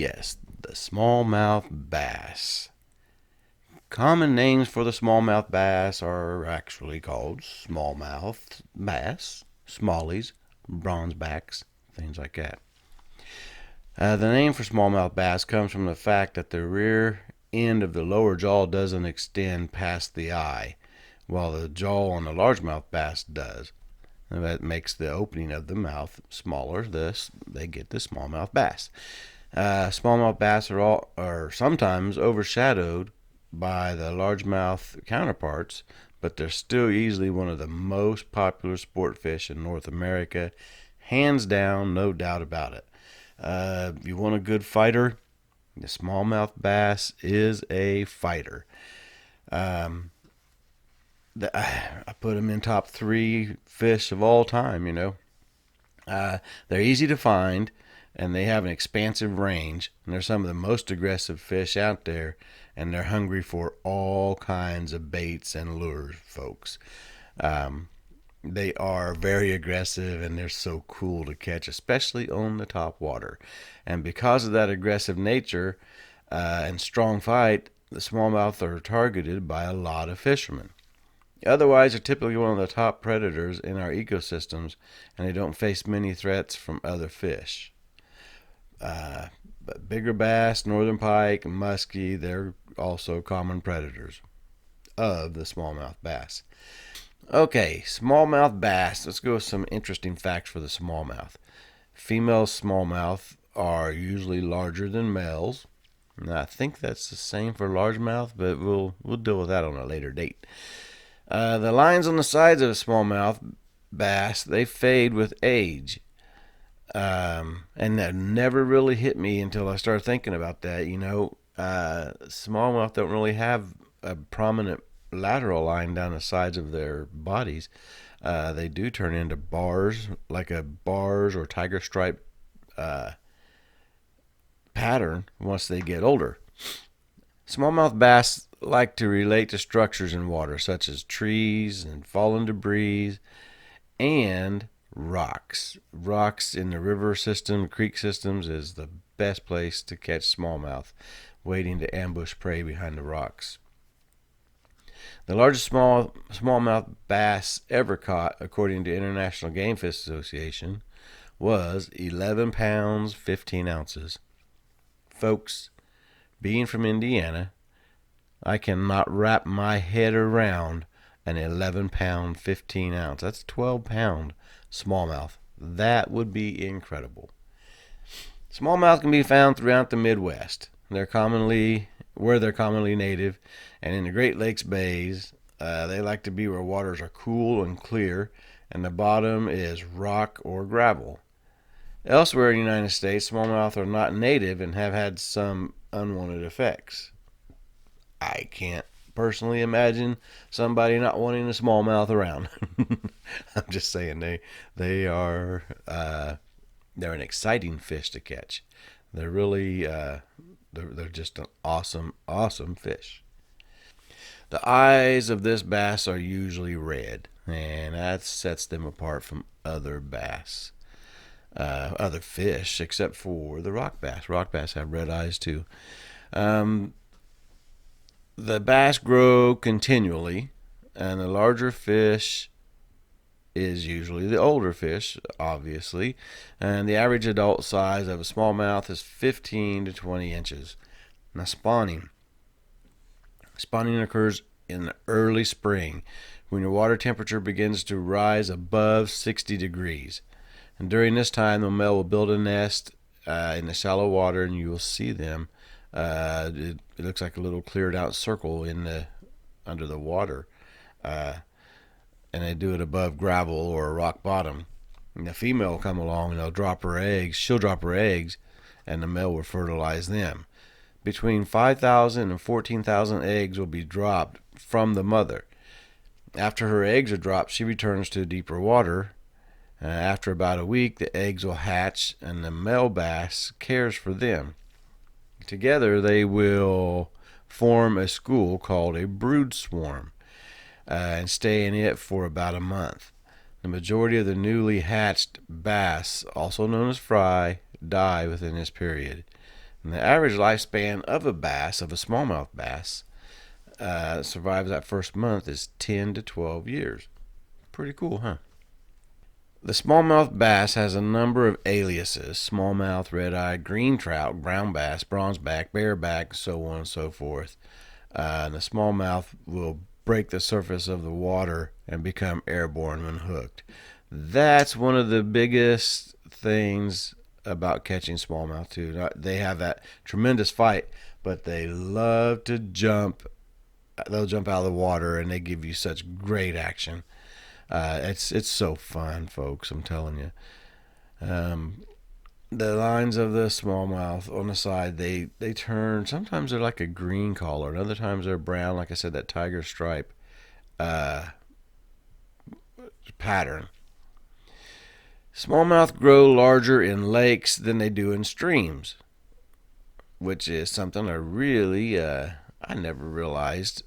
yes, the smallmouth bass. Common names for the smallmouth bass are actually called smallmouth bass, smallies, bronzebacks, things like that. The name for smallmouth bass comes from the fact that the rear end of the lower jaw doesn't extend past the eye, while the jaw on the largemouth bass does. And that makes the opening of the mouth smaller. Thus, they get the smallmouth bass. Smallmouth bass are sometimes overshadowed by the largemouth counterparts, but they're still easily one of the most popular sport fish in North America. Hands down, no doubt about it. If you want a good fighter, the smallmouth bass is a fighter. I put them in top 3 fish of all time, They're easy to find, and they have an expansive range, and they're some of the most aggressive fish out there, and they're hungry for all kinds of baits and lures, folks. They are very aggressive, and they're so cool to catch, especially on the top water. And because of that aggressive nature and strong fight, the smallmouth are targeted by a lot of fishermen. Otherwise, they're typically one of the top predators in our ecosystems, and they don't face many threats from other fish. But bigger bass, northern pike, and muskie, they're also common predators of the smallmouth bass. Okay, smallmouth bass. Let's go with some interesting facts for the smallmouth. Female smallmouth are usually larger than males. And I think that's the same for largemouth, but we'll deal with that on a later date. The lines on the sides of a smallmouth bass, they fade with age. And that never really hit me until I started thinking about that. Smallmouth don't really have a prominent lateral line down the sides of their bodies. They do turn into bars, like a bars or tiger stripe pattern once they get older. Smallmouth bass like to relate to structures in water, such as trees and fallen debris and rocks. Rocks in the river system, creek systems is the best place to catch smallmouth, waiting to ambush prey behind the rocks. The largest smallmouth bass ever caught, according to International Game Fish Association, was 11 pounds 15 ounces. Folks, being from Indiana, I cannot wrap my head around an 11 pound 15 ounce. That's 12 pound smallmouth. That would be incredible. Smallmouth can be found throughout the Midwest. They're commonly native, and in the Great Lakes bays, they like to be where waters are cool and clear, and the bottom is rock or gravel. Elsewhere in the United States, smallmouth are not native and have had some unwanted effects. I can't personally imagine somebody not wanting a smallmouth around. I'm just saying they're an exciting fish to catch. They're really they're just an awesome fish. The eyes of this bass are usually red, and that sets them apart from other bass. Other fish, except for the rock bass. Rock bass have red eyes too. The bass grow continually, and the larger fish is usually the older fish, obviously, and the average adult size of a smallmouth is 15 to 20 inches. Now, spawning occurs in the early spring when your water temperature begins to rise above 60 degrees. And during this time, the male will build a nest in the shallow water, and you will see them. It looks like a little cleared out circle under the water, and they do it above gravel or a rock bottom. And the female will come along and they'll drop her eggs. She'll drop her eggs, and the male will fertilize them. Between 5,000 and 14,000 eggs will be dropped from the mother. After her eggs are dropped, she returns to deeper water. After about a week, the eggs will hatch, and the male bass cares for them. Together, they will form a school called a brood swarm and stay in it for about a month. The majority of the newly hatched bass, also known as fry, die within this period. And the average lifespan of a bass, of a smallmouth bass, survives that first month is 10 to 12 years. Pretty cool, huh? The smallmouth bass has a number of aliases: smallmouth, red-eye, green trout, brown bass, bronzeback, bareback, so on and so forth. And the smallmouth will break the surface of the water and become airborne when hooked. That's one of the biggest things about catching smallmouth too. They have that tremendous fight, but they love to jump. They'll jump out of the water and they give you such great action. It's so fun, folks. I'm telling you. The lines of the smallmouth on the side, they turn. Sometimes they're like a green color, and other times they're brown. Like I said, that tiger stripe pattern. Smallmouth grow larger in lakes than they do in streams, which is something I never realized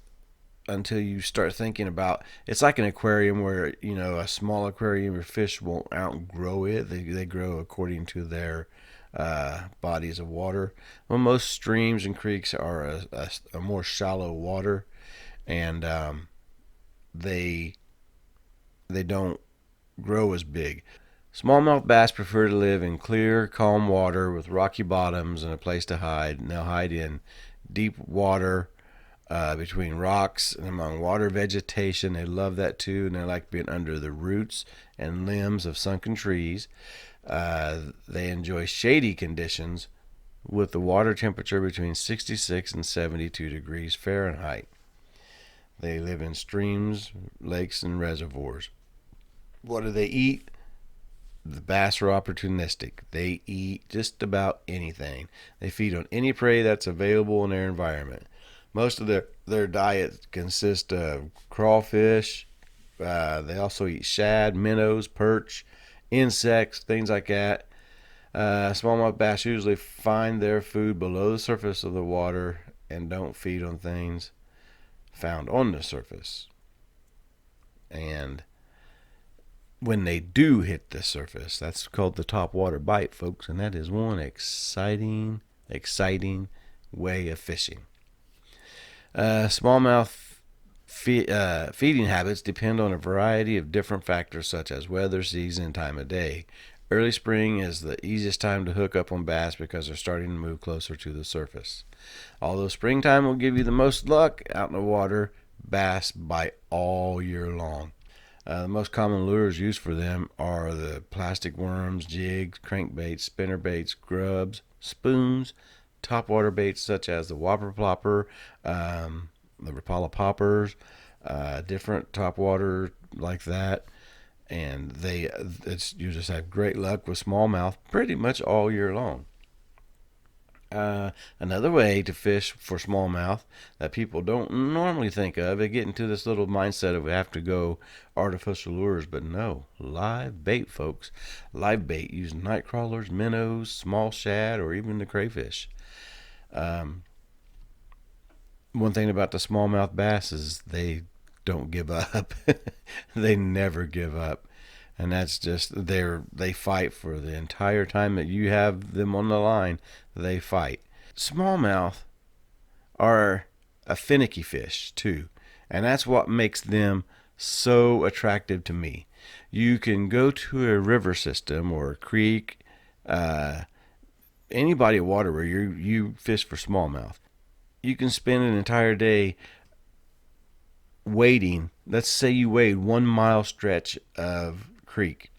until you start thinking about. It's like an aquarium where, a small aquarium, your fish won't outgrow it. They grow according to their bodies of water. Well, most streams and creeks are a more shallow water, and they don't grow as big. Smallmouth bass prefer to live in clear, calm water with rocky bottoms and a place to hide. And they'll hide in deep water, between rocks and among water vegetation. They love that too, and they like being under the roots and limbs of sunken trees. They enjoy shady conditions with the water temperature between 66 and 72 degrees Fahrenheit. They live in streams, lakes, and reservoirs. What do they eat? The bass are opportunistic. They eat just about anything. They feed on any prey that's available in their environment. Most of their diet consists of crawfish. They also eat shad, minnows, perch, insects, things like that. Smallmouth bass usually find their food below the surface of the water and don't feed on things found on the surface. And when they do hit the surface, that's called the top water bite, folks, and that is one exciting way of fishing. Smallmouth feeding habits depend on a variety of different factors such as weather, season, and time of day. Early spring is the easiest time to hook up on bass because they're starting to move closer to the surface. Although springtime will give you the most luck out in the water, bass bite all year long. The most common lures used for them are the plastic worms, jigs, crankbaits, spinnerbaits, grubs, spoons, topwater baits such as the whopper plopper, the Rapala poppers, different topwater like that. And you just have great luck with smallmouth pretty much all year long. Another way to fish for smallmouth that people don't normally think of, they get into this little mindset of we have to go artificial lures, but no, live bait, folks. Live bait using night crawlers, minnows, small shad, or even the crayfish. One thing about the smallmouth bass is they don't give up. They never give up. And that's just they fight for the entire time that you have them on the line. They fight. Smallmouth are a finicky fish too, and that's what makes them so attractive to me. You can go to a river system or a creek, any body of water where you fish for smallmouth. You can spend an entire day wading. Let's say you wade 1 mile stretch of creek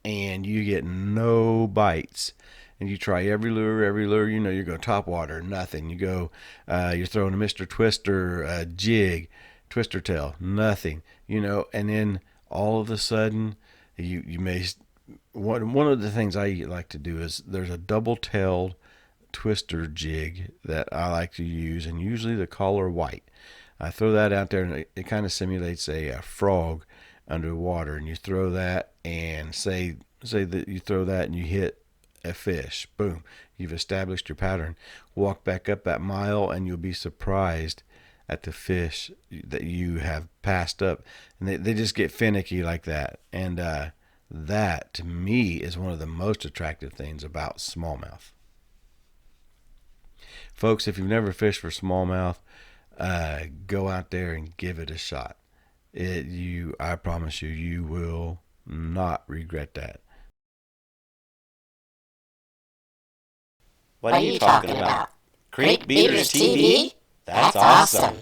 and you get no bites, and you try every lure, you're going top water, nothing. You go, you're throwing a Mr. Twister, a jig, twister tail, nothing, and then all of a sudden you may, one of the things I like to do is there's a double-tailed twister jig that I like to use, and usually the color white. I throw that out there, and it kind of simulates a frog underwater, and you throw that, and say that you throw that and you hit a fish. Boom, you've established your pattern. Walk back up that mile, and you'll be surprised at the fish that you have passed up, and they just get finicky like that. And that to me is one of the most attractive things about smallmouth. Folks, if you've never fished for smallmouth, go out there and give it a shot. I promise you, you will not regret that. What are you talking about? Creek Beaters TV? That's awesome.